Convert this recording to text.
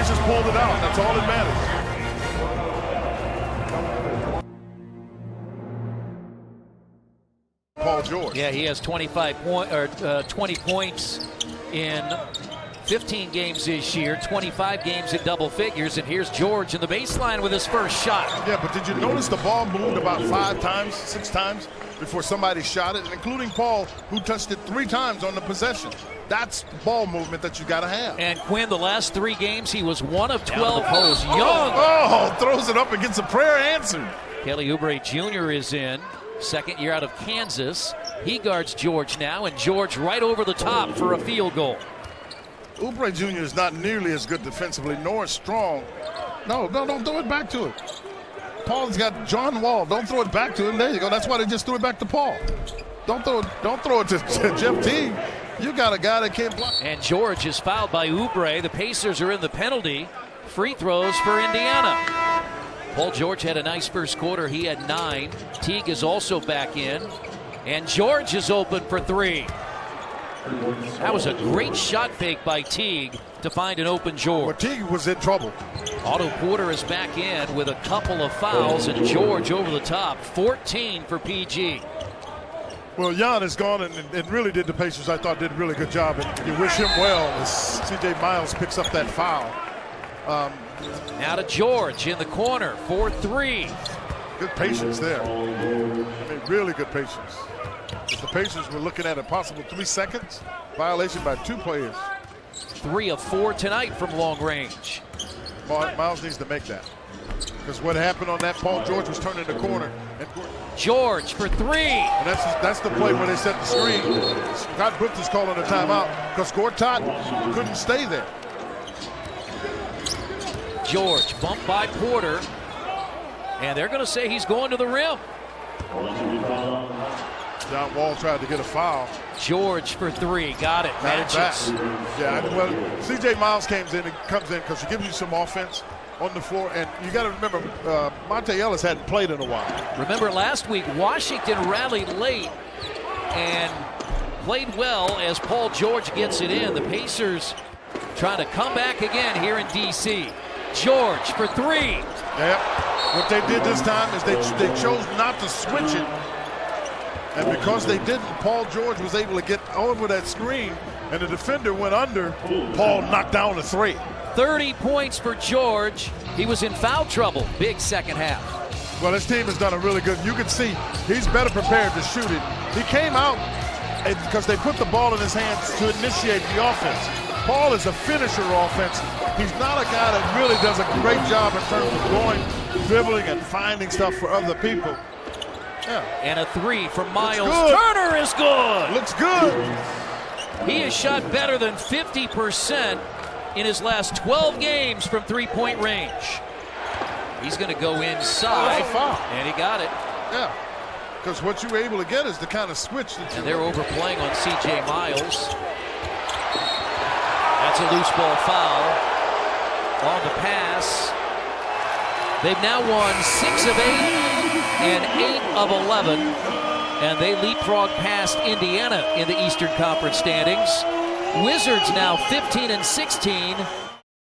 Pacers pulled it out. That's all that matters. Paul George. Yeah, he has 20 points in 15 games this year, 25 games in double figures, and here's George in the baseline with his first shot. Yeah, but did you notice the ball moved about 5 times, 6 times before somebody shot it, including Paul, who touched it 3 times on the possession? That's ball movement that you got to have. And Quinn, the last 3 games, he was 1 of 12 holes. Young. Oh, throws it up and gets a prayer answered. Kelly Oubre Jr. is in. Second year out of Kansas. He guards George now, and George right over the top for a field goal. Oubre Jr. is not nearly as good defensively, nor as strong. No, don't throw it back to him. Paul's got John Wall. Don't throw it back to him. There you go. That's why they just threw it back to Paul. Don't throw it to Jeff Teague. You got a guy that can't block. And George is fouled by Oubre. The Pacers are in the penalty. Free throws for Indiana. Paul George had a nice first quarter. He had 9. Teague is also back in. And George is open for 3. That was a great shot fake by Teague to find an open George. Well, Teague was in trouble. Otto Porter is back in with a couple of fouls, and George over the top. 14 for PG. Well, Jan is gone and really did the Pacers, I thought, did a really good job. And you wish him well as C.J. Miles picks up that foul. Now to George in the corner for 3. Good patience there. I mean, really good patience. If the Pacers were looking at a possible 3 seconds violation by 2 players. 3 of 4 tonight from long range. Miles needs to make that. Because what happened on that, Paul George was turning the corner. And George for 3. And that's the play where they set the screen. Scott Brooks is calling a timeout because Gortat couldn't stay there. George bumped by Porter, and they're going to say he's going to the rim. John Wall tried to get a foul. George for 3, got it. Matches. Yeah, well, C.J. Miles comes in because he gives you some offense on the floor, and you got to remember, Monte Ellis hadn't played in a while. Remember last week, Washington rallied late and played well as Paul George gets it in. The Pacers trying to come back again here in D.C. George for 3. Yep. What they did this time is they chose not to switch it. And because they didn't, Paul George was able to get over that screen, and the defender went under. Paul knocked down the 3. 30 points for George. He was in foul trouble. Big second half. Well, his team has done a really good. You can see he's better prepared to shoot it. He came out because they put the ball in his hands to initiate the offense. Paul is a finisher offense. He's not a guy that really does a great job in terms of going, dribbling, and finding stuff for other people. Yeah. And a 3 from Miles Turner is good. Looks good. He has shot better than 50% in his last 12 games from 3-point range. He's going to go inside, and he got it. Yeah, because what you were able to get is the kind of switch. And they're overplaying on C.J. Miles. That's a loose ball foul on the pass. They've now won 6 of 8 and 8 of 11, and they leapfrog past Indiana in the Eastern Conference standings. Wizards now 15 and 16.